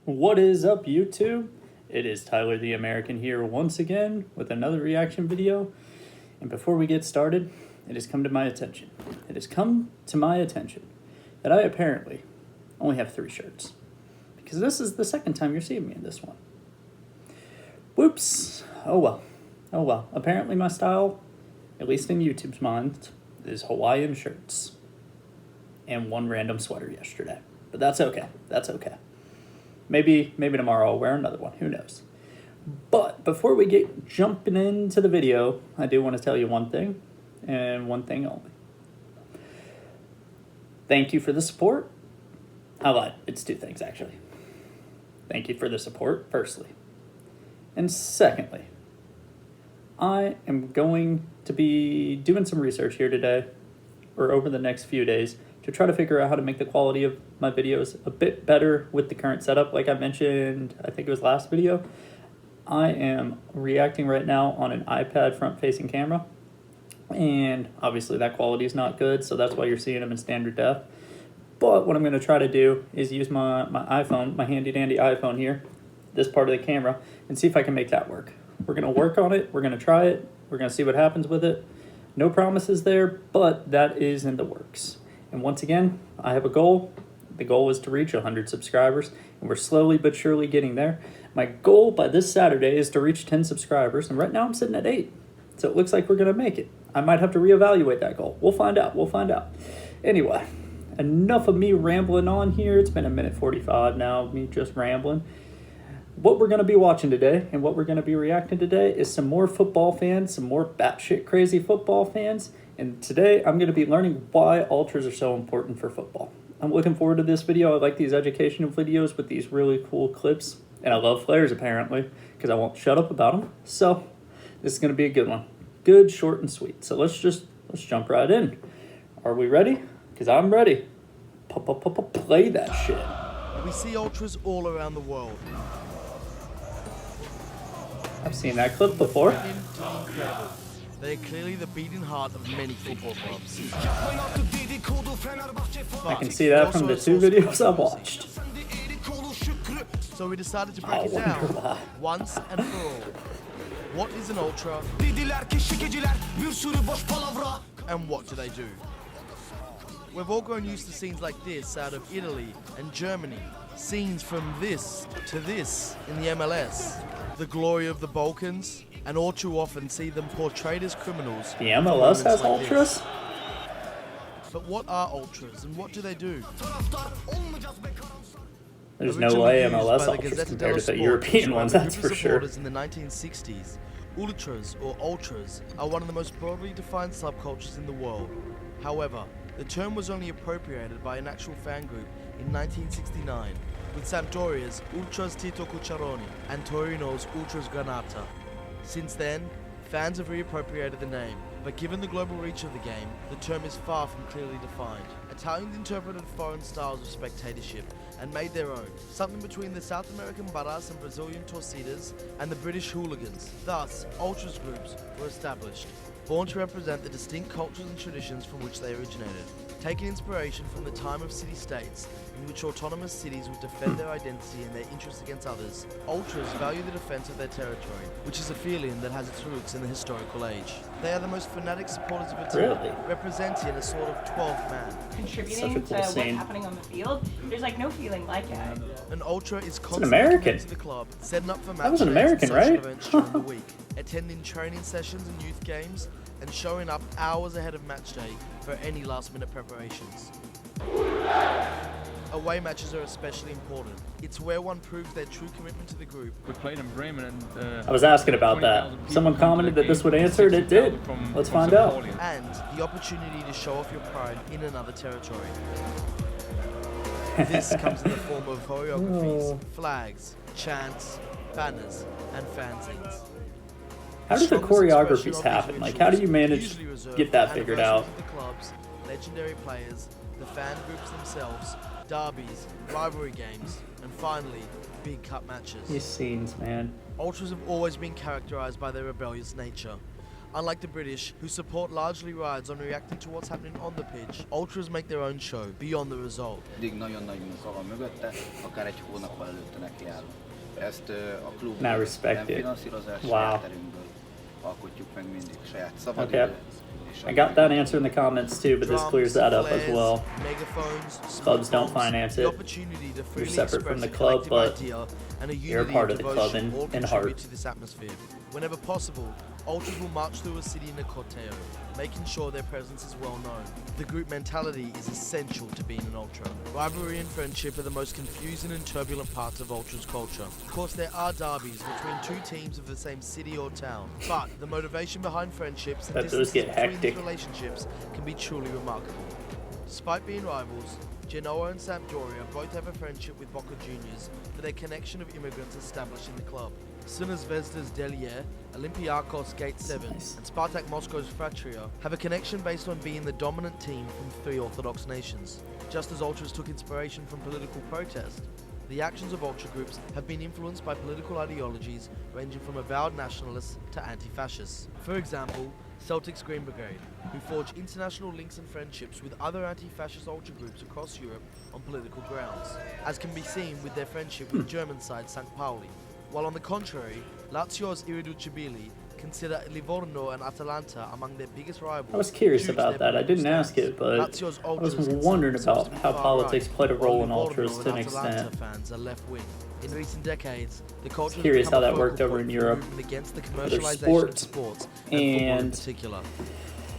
What is up, YouTube? It is Tyler the American here once again with another reaction video. And before we get started, it has come to my attention. That I apparently only have 3 shirts. Because this is the second time you're seeing me in this one. Whoops. Oh well. Apparently my style, at least in YouTube's mind, is Hawaiian shirts. And one random sweater yesterday. But that's okay. Maybe tomorrow I'll wear another one. Who knows? But before we get jumping into the video, I do want to tell you one thing, and one thing only. Thank you for the support. I lied. It's 2 things, actually. Thank you for the support, firstly. And secondly, I am going to be doing some research here today, or over the next few days, to try to figure out how to make the quality of my videos a bit better with the current setup. Like I mentioned, I think it was last video, I am reacting right now on an iPad front-facing camera, and obviously that quality is not good, so that's why you're seeing them in standard def. But what I'm going to try to do is use my iPhone, my handy-dandy iPhone here, this part of the camera, and see if I can make that work. We're going to work on it, we're going to try it, we're going to see what happens with it. No promises there, but that is in the works. And once again, I have a goal. The goal is to reach 100 subscribers, and we're slowly but surely getting there. My goal by this Saturday is to reach 10 subscribers, and right now I'm sitting at 8. So it looks like we're going to make it. I might have to reevaluate that goal. We'll find out. Anyway, enough of me rambling on here. It's been a minute 45 now of me just rambling. What we're going to be watching today and what we're going to be reacting today is some more football fans, some more batshit crazy football fans. And today I'm going to be learning why ultras are so important for football. I'm looking forward to this video. I like these educational videos with these really cool clips. And I love flares apparently, because I won't shut up about them. So this is going to be a good one. Good, short, and sweet. So let's jump right in. Are we ready? Because I'm ready. Play that shit. We see ultras all around the world. I've seen that clip before. They are clearly the beating heart of many football clubs. I can see that from the 2 videos I've watched. So we decided to break it down once and for all. What is an ultra? And what do they do? We've all grown used to scenes like this out of Italy and Germany. Scenes from this to this in the MLS. The glory of the Balkans, and all too often see them portrayed as criminals. The MLS has like ultras? But what are ultras and what do they do? There's no way MLS ultras compared to the European ones, that's for sure. In the 1960s, ultras or ultras are one of the most broadly defined subcultures in the world. However, the term was only appropriated by an actual fan group in 1969, with Sampdoria's Ultras Tito Cucciaroni and Torino's Ultras Granata. Since then, fans have reappropriated the name, but given the global reach of the game, the term is far from clearly defined. Italians interpreted foreign styles of spectatorship and made their own, something between the South American barras and Brazilian torcidas and the British hooligans. Thus, ultras groups were established, born to represent the distinct cultures and traditions from which they originated. Taking inspiration from the time of city-states, in which autonomous cities would defend their identity and their interests against others, ultras value the defense of their territory, which is a feeling that has its roots in the historical age. They are the most fanatic supporters of a team, representing a sort of 12th man. Contributing to what's happening on the field, there's like no feeling like it. An ultra is constantly committed to the club, setting up for matches and social events during the week, attending training sessions and youth games, and showing up hours ahead of match day for any last-minute preparations. Away matches are especially important. It's where one proves their true commitment to the group. We played in Bremen and I was asking about that. Someone commented that this would answer and it did. Let's find out. And the opportunity to show off your pride in another territory. This comes in the form of choreographies, flags, chants, banners, and fanzines. How do the choreographies happen? Like, how do you manage to get that figured out? The clubs, legendary players, the fan groups themselves, derbies, rivalry games, and finally, big cup matches. These scenes, man. Ultras have always been characterized by their rebellious nature. Unlike the British, whose support largely rides on reacting to what's happening on the pitch, Ultras make their own show, beyond the result. Now respect it. Wow. Okay. I got that answer in the comments too, but this clears that up as well. Clubs don't finance it. You're separate from the club, but you're a part of the club in heart. Whenever possible, Ultras will march through a city in a corteo, making sure their presence is well known. The group mentality is essential to being an Ultra. Rivalry and friendship are the most confusing and turbulent parts of Ultras culture. Of course, there are derbies between two teams of the same city or town, but the motivation behind friendships and distances between these relationships can be truly remarkable. Despite being rivals, Genoa and Sampdoria both have a friendship with Boca Juniors for their connection of immigrants established in the club. Crvena Zvezda's Delier, Olympiacos Gate 7, and Spartak Moscow's Fratria have a connection based on being the dominant team from three Orthodox nations. Just as Ultras took inspiration from political protest, the actions of Ultra groups have been influenced by political ideologies ranging from avowed nationalists to anti-fascists. For example, Celtic's Green Brigade, who forge international links and friendships with other anti-fascist Ultra groups across Europe on political grounds, as can be seen with their friendship with German side St. Pauli. While on the contrary, Lazio's Irriducibili consider Livorno and Atalanta among their biggest rivals. I was curious about that. I didn't ask it, but I was wondering about how politics played a role in Ultras to an extent. Fans are left-wing. In recent decades, the culture Curious how that worked over in Europe. Against the for commercialization of sports and football in particular.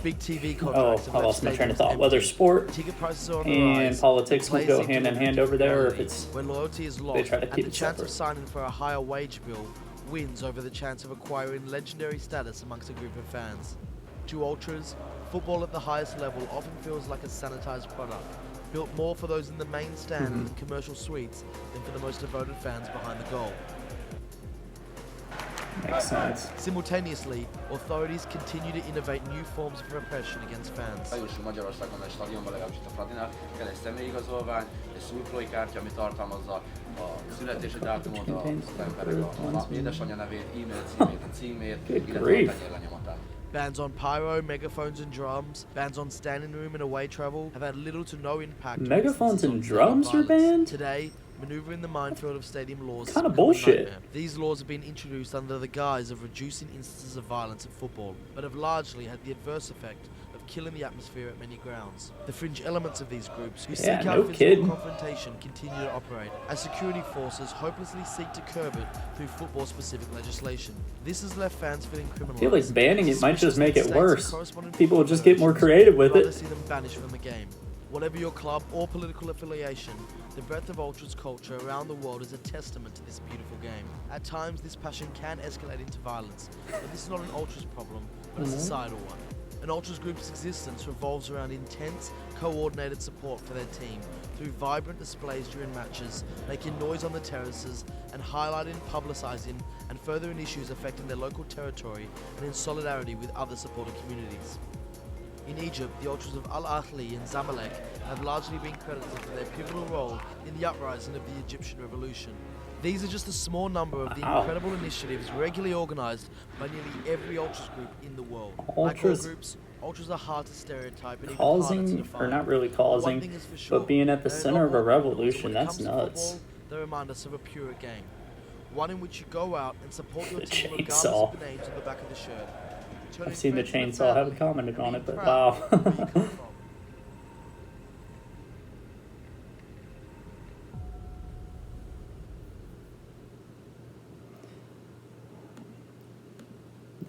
Big TV contracts I lost my train of thought. Whether sport and politics will go hand in hand over there, or if it's when loyalty is lost they try to keep and the it chance separate. of signing for a higher wage bill wins over the chance of acquiring legendary status amongst a group of fans. To Ultras, football at the highest level often feels like a sanitized product, built more for those in the main stand and commercial suites than for the most devoted fans behind the goal. Makes sense. Simultaneously, authorities continue to innovate new forms of repression against fans. Magyarországon egy stadionban legalábbis itt a Fradinál kell egy személyigazolvány, egy szurkolói kártya, ami tartalmazza a születési dátumot, aztán pedig a édesanyja nevét, e-mail címét, a címét, illetve a tanyérlenyomatát. Bans on pyro, megaphones and drums, bans on standing room and away travel have had little to no impact. Megaphones and drums are banned? Today, maneuvering the minefield of stadium laws Kind of bullshit. These laws have been introduced under the guise of reducing instances of violence at football, but have largely had the adverse effect of killing the atmosphere at many grounds. The fringe elements of these groups who seek out physical confrontation continue to operate, as security forces hopelessly seek to curb it through football-specific legislation. This has left fans feeling criminalized. I feel like banning it might just make it worse. People will just get more creative with it. See them banished from the game. Whatever your club or political affiliation, the breadth of Ultras culture around the world is a testament to this beautiful game. At times, this passion can escalate into violence, but this is not an Ultras problem, but a societal one. An Ultras group's existence revolves around intense, coordinated support for their team through vibrant displays during matches, making noise on the terraces, and highlighting, publicizing, and furthering issues affecting their local territory and in solidarity with other supporter communities. In Egypt, the Ultras of Al-Ahli and Zamalek have largely been credited for their pivotal role in the uprising of the Egyptian Revolution. These are just a small number of the incredible initiatives regularly organized by nearly every Ultras group in the world. Like all groups, Ultras are hard to stereotype and even harder to define. Or not really causing, but being at the center of a revolution, that's nuts. Football, they remind us of a pure game. One in which you go out and support your team regardless chainsaw. of the names on the back of the shirt. I've seen the chainsaw, I haven't commented on it, but wow.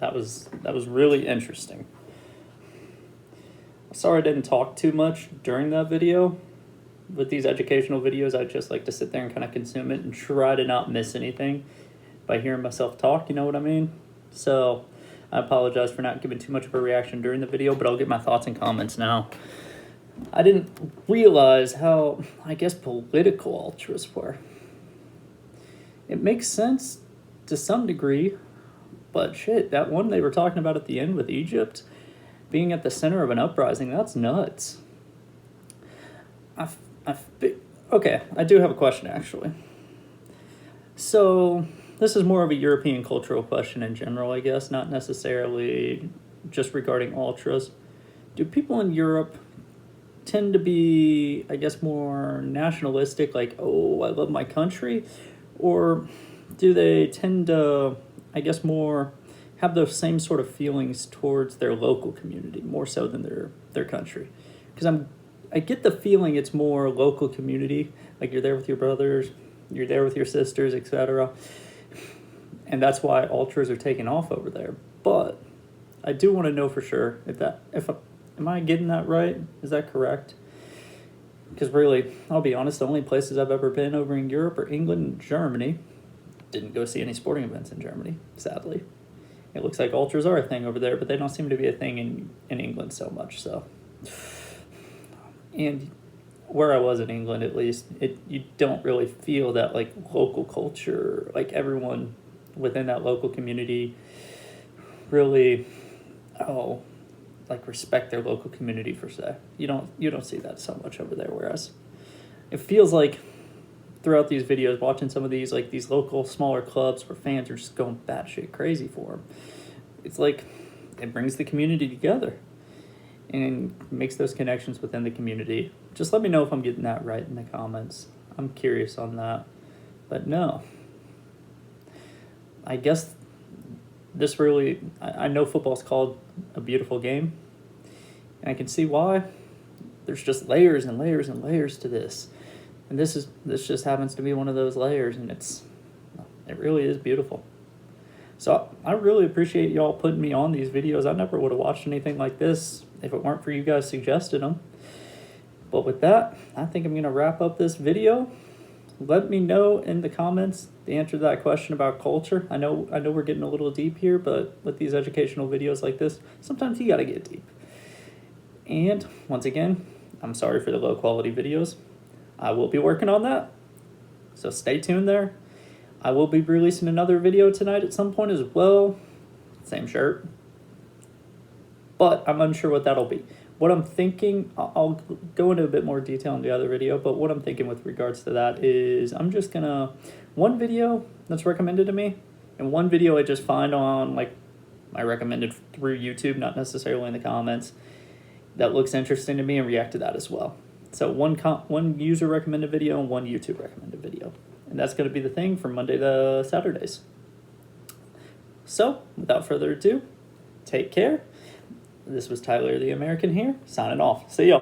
That was really interesting. Sorry I didn't talk too much during that video. With these educational videos, I just like to sit there and kind of consume it and try to not miss anything by hearing myself talk, you know what I mean? So I apologize for not giving too much of a reaction during the video, but I'll get my thoughts and comments now. I didn't realize how, I guess, political Ultras were. It makes sense to some degree, but shit, that one they were talking about at the end with Egypt being at the center of an uprising, that's nuts. Okay, I do have a question, actually. So, this is more of a European cultural question in general, I guess, not necessarily just regarding ultras. Do people in Europe tend to be, I guess, more nationalistic, like, oh, I love my country? Or do they tend to, I guess, more have those same sort of feelings towards their local community, more so than their country? Because I get the feeling it's more local community, like you're there with your brothers, you're there with your sisters, etc. And that's why ultras are taking off over there. But I do want to know for sure am I getting that right? Is that correct? Because really, I'll be honest, the only places I've ever been over in Europe are England and Germany. Didn't go see any sporting events in Germany, sadly. It looks like ultras are a thing over there, but they don't seem to be a thing in England so much. So, and where I was in England, at least, you don't really feel that like local culture, like everyone within that local community really, like respect their local community per se. You don't see that so much over there. Whereas it feels like throughout these videos, watching some of these, like these local smaller clubs where fans are just going batshit crazy for them. It's like it brings the community together and makes those connections within the community. Just let me know if I'm getting that right in the comments. I'm curious on that. But no, I guess this really, I know football's called a beautiful game, and I can see why. There's just layers and layers and layers to this. And this just happens to be one of those layers, and it really is beautiful. So I really appreciate y'all putting me on these videos. I never would have watched anything like this if it weren't for you guys suggesting them. But with that, I think I'm going to wrap up this video. Let me know in the comments the answer to that question about culture. I know we're getting a little deep here, but with these educational videos like this, sometimes you got to get deep. And once again, I'm sorry for the low quality videos. I will be working on that, so stay tuned there. I will be releasing another video tonight at some point as well. Same shirt. But I'm unsure what that'll be. What I'm thinking, I'll go into a bit more detail in the other video, but what I'm thinking with regards to that is I'm just gonna, one video that's recommended to me, and one video I just find on like my recommended through YouTube, not necessarily in the comments, that looks interesting to me, and react to that as well. So one user recommended video and one YouTube recommended video. And that's going to be the thing from Monday to Saturdays. So, without further ado, take care. This was Tyler the American here, signing off. See y'all.